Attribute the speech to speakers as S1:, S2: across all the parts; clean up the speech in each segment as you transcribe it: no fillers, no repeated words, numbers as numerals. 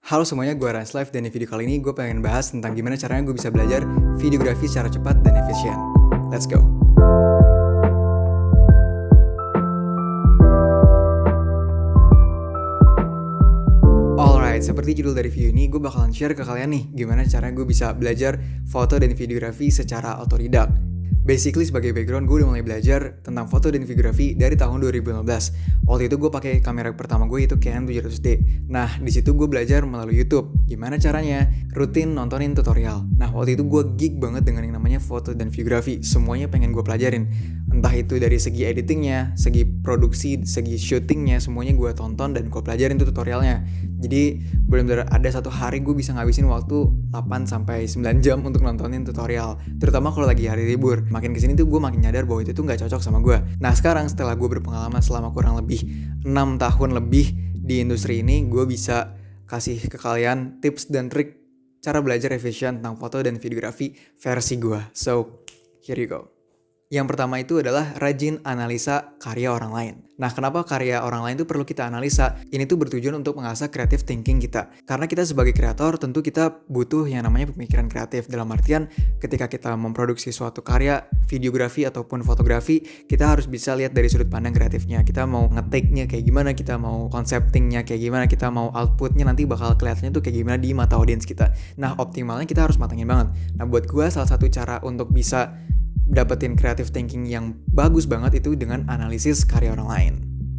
S1: Halo semuanya, gue Rans Live dan di video kali ini gue pengen bahas tentang gimana caranya gue bisa belajar videografi secara cepat dan efisien. Let's go! Alright, seperti judul dari video ini, gue bakalan share ke kalian nih gimana caranya gue bisa belajar foto dan videografi secara otodidak. Basically sebagai background, gue udah mulai belajar tentang foto dan videografi dari tahun 2015. Waktu itu gue pakai kamera pertama gue itu Canon 700D. Nah, di situ gue belajar melalui YouTube. Gimana caranya? Rutin nontonin tutorial. Nah, waktu itu gue geek banget dengan yang namanya foto dan videografi. Semuanya pengen gue pelajarin. Entah itu dari segi editingnya, segi produksi, segi shootingnya, semuanya gue tonton dan gue pelajarin tuh tutorialnya. Jadi benar-benar ada satu hari gue bisa ngabisin waktu 8-9 jam untuk nontonin tutorial. Terutama kalau lagi hari libur. Makin kesini tuh gue makin nyadar bahwa itu tuh gak cocok sama gue. Nah sekarang setelah gue berpengalaman selama kurang lebih 6 tahun lebih di industri ini, gue bisa kasih ke kalian tips dan trik cara belajar efisien tentang foto dan videografi versi gue. So, here you go. Yang pertama itu adalah rajin analisa karya orang lain. Nah, kenapa karya orang lain itu perlu kita analisa? Ini tuh bertujuan untuk mengasah creative thinking kita. Karena kita sebagai kreator tentu kita butuh yang namanya pemikiran kreatif. Dalam artian ketika kita memproduksi suatu karya, videografi ataupun fotografi, kita harus bisa lihat dari sudut pandang kreatifnya. Kita mau nge-take-nya kayak gimana, kita mau concepting-nya kayak gimana, kita mau output-nya nanti bakal kelihatannya tuh kayak gimana di mata audiens kita. Nah, optimalnya kita harus matangin banget. Nah, buat gue salah satu cara untuk bisa dapetin creative thinking yang bagus banget itu dengan analisis karya orang lain.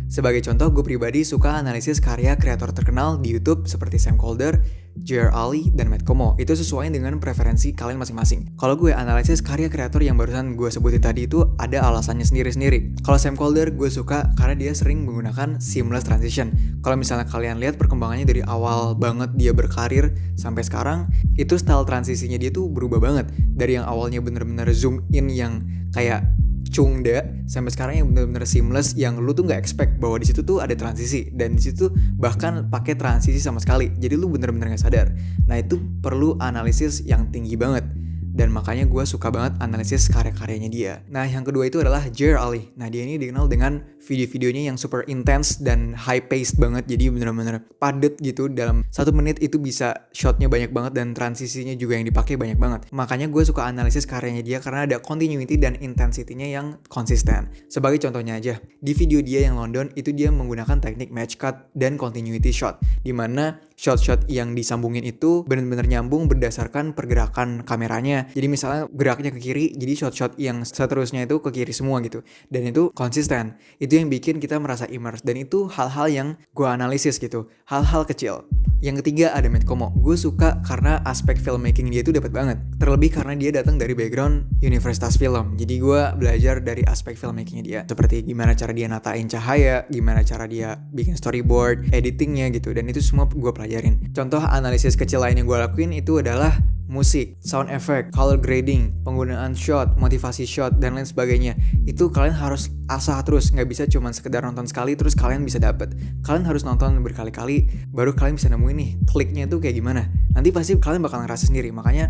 S1: Sebagai contoh, gue pribadi suka analisis karya kreator terkenal di YouTube seperti Sam Kolder, J.R. Ali, dan Matt Komo. Itu sesuai dengan preferensi kalian masing-masing. Kalau gue analisis karya kreator yang barusan gue sebutin tadi itu ada alasannya sendiri-sendiri. Kalau Sam Kolder gue suka karena dia sering menggunakan seamless transition. Kalau misalnya kalian lihat perkembangannya dari awal banget dia berkarir sampai sekarang, itu style transisinya dia tuh berubah banget. Dari yang awalnya bener-bener zoom in yang kayak cungda sampai sekarang yang benar-benar seamless yang lu tuh nggak expect bahwa di situ tuh ada transisi dan di situ bahkan pakai transisi sama sekali, jadi lu benar-benar nggak sadar. Nah itu perlu analisis yang tinggi banget dan makanya gue suka banget analisis karya-karyanya dia. Nah yang kedua itu adalah J.R. Ali. Nah dia ini dikenal dengan video-videonya yang super intense dan high paced banget, jadi benar-benar padet gitu. Dalam 1 menit itu bisa shotnya banyak banget dan transisinya juga yang dipakai banyak banget. Makanya gue suka analisis karyanya dia karena ada continuity dan intensity-nya yang konsisten. Sebagai contohnya aja, di video dia yang London itu dia menggunakan teknik match cut dan continuity shot, dimana shot-shot yang disambungin itu benar-benar nyambung berdasarkan pergerakan kameranya. Jadi misalnya geraknya ke kiri, jadi shot-shot yang seterusnya itu ke kiri semua gitu. Dan itu konsisten. Itu yang bikin kita merasa immerse. Dan itu hal-hal yang gue analisis gitu. Hal-hal kecil. Yang ketiga ada Matt Komo. Gue suka karena aspek filmmaking dia itu dapat banget. Terlebih karena dia datang dari background universitas film. Jadi gue belajar dari aspek filmmakingnya dia. Seperti gimana cara dia natain cahaya, gimana cara dia bikin storyboard, editingnya gitu. Dan itu semua gue pelajarin. Contoh analisis kecil lain yang gue lakuin itu adalah musik, sound effect, color grading, penggunaan shot, motivasi shot, dan lain sebagainya. Itu kalian harus asah terus, nggak bisa cuma sekedar nonton sekali terus kalian bisa dapet. Kalian harus nonton berkali-kali, baru kalian bisa nemuin nih kliknya tuh kayak gimana. Nanti pasti kalian bakal ngerasa sendiri. Makanya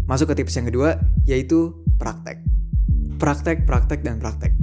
S1: masuk ke tips yang kedua, yaitu praktek. Praktek.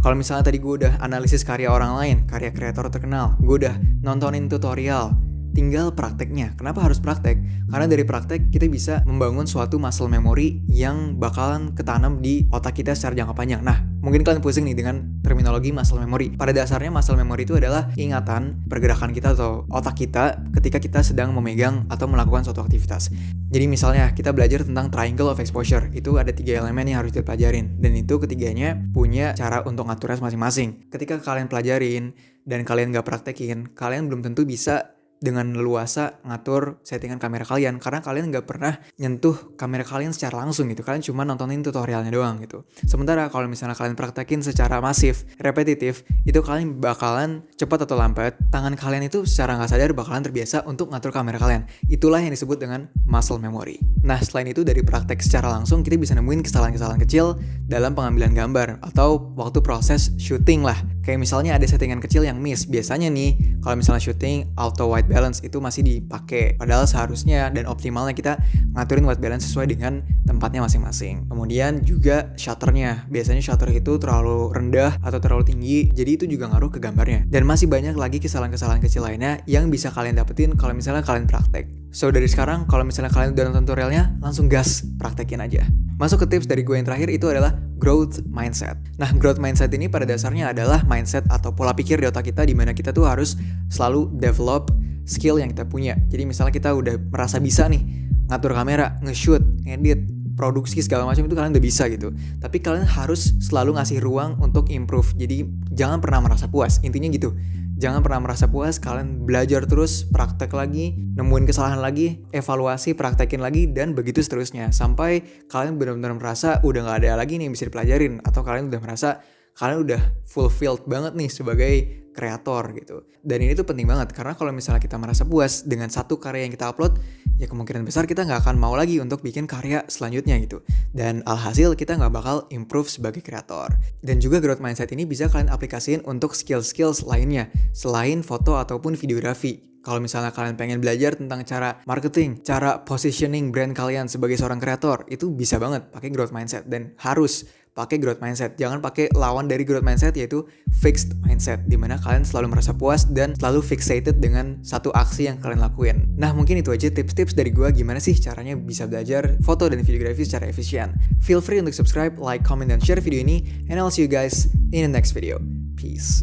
S1: Kalau misalnya tadi gue udah analisis karya orang lain, karya kreator terkenal, gue udah nontonin tutorial, tinggal prakteknya. Kenapa harus praktek? Karena dari praktek kita bisa membangun suatu muscle memory yang bakalan ketanam di otak kita secara jangka panjang. Nah, mungkin kalian pusing nih dengan terminologi muscle memory. Pada dasarnya muscle memory itu adalah ingatan pergerakan kita atau otak kita ketika kita sedang memegang atau melakukan suatu aktivitas. Jadi misalnya kita belajar tentang triangle of exposure. Itu ada 3 elemen yang harus dipelajarin. Dan itu ketiganya punya cara untuk ngaturnya masing-masing. Ketika kalian pelajarin dan kalian gak praktekin, kalian belum tentu bisa dengan leluasa ngatur settingan kamera kalian karena kalian nggak pernah nyentuh kamera kalian secara langsung gitu. Kalian cuma nontonin tutorialnya doang gitu. Sementara kalau misalnya kalian praktekin secara masif, repetitif, itu kalian bakalan cepat atau lambat tangan kalian itu secara nggak sadar bakalan terbiasa untuk ngatur kamera kalian. Itulah yang disebut dengan muscle memory. Nah, selain itu dari praktek secara langsung kita bisa nemuin kesalahan-kesalahan kecil dalam pengambilan gambar atau waktu proses shooting lah. Kayak misalnya ada settingan kecil yang miss. Biasanya nih, kalau misalnya shooting auto white balance itu masih dipakai. Padahal seharusnya dan optimalnya kita ngaturin white balance sesuai dengan tempatnya masing-masing. Kemudian juga shutternya. Biasanya shutter itu terlalu rendah atau terlalu tinggi, jadi itu juga ngaruh ke gambarnya. Dan masih banyak lagi kesalahan-kesalahan kecil lainnya yang bisa kalian dapetin kalau misalnya kalian praktek. So dari sekarang, kalau misalnya kalian udah nonton tutorialnya, langsung gas, praktekin aja. Masuk ke tips dari gue yang terakhir itu adalah growth mindset. Nah, growth mindset ini pada dasarnya adalah mindset atau pola pikir di otak kita di mana kita tuh harus selalu develop skill yang kita punya. Jadi misalnya kita udah merasa bisa nih ngatur kamera, nge-shoot, ngedit, produksi segala macam itu kalian udah bisa gitu. Tapi kalian harus selalu ngasih ruang untuk improve. Jadi jangan pernah merasa puas. Intinya gitu. Jangan pernah merasa puas, kalian belajar terus, praktek lagi, nemuin kesalahan lagi, evaluasi, praktekin lagi, dan begitu seterusnya. Sampai kalian benar-benar merasa udah gak ada lagi nih yang bisa dipelajarin. Atau kalian udah merasa kalian udah fulfilled banget nih sebagai kreator gitu. Dan ini tuh penting banget, karena kalau misalnya kita merasa puas dengan satu karya yang kita upload, ya kemungkinan besar kita gak akan mau lagi untuk bikin karya selanjutnya gitu. Dan alhasil kita gak bakal improve sebagai kreator. Dan juga growth mindset ini bisa kalian aplikasiin untuk skill-skills lainnya, selain foto ataupun videografi. Kalau misalnya kalian pengen belajar tentang cara marketing, cara positioning brand kalian sebagai seorang kreator, itu bisa banget pakai growth mindset dan harus pakai growth mindset. Jangan pakai lawan dari growth mindset yaitu fixed mindset, dimana kalian selalu merasa puas dan selalu fixated dengan satu aksi yang kalian lakuin. Nah, mungkin itu aja tips-tips dari gue gimana sih caranya bisa belajar foto dan videografi secara efisien. Feel free untuk subscribe, like, comment, dan share video ini, and I'll see you guys in the next video. Peace.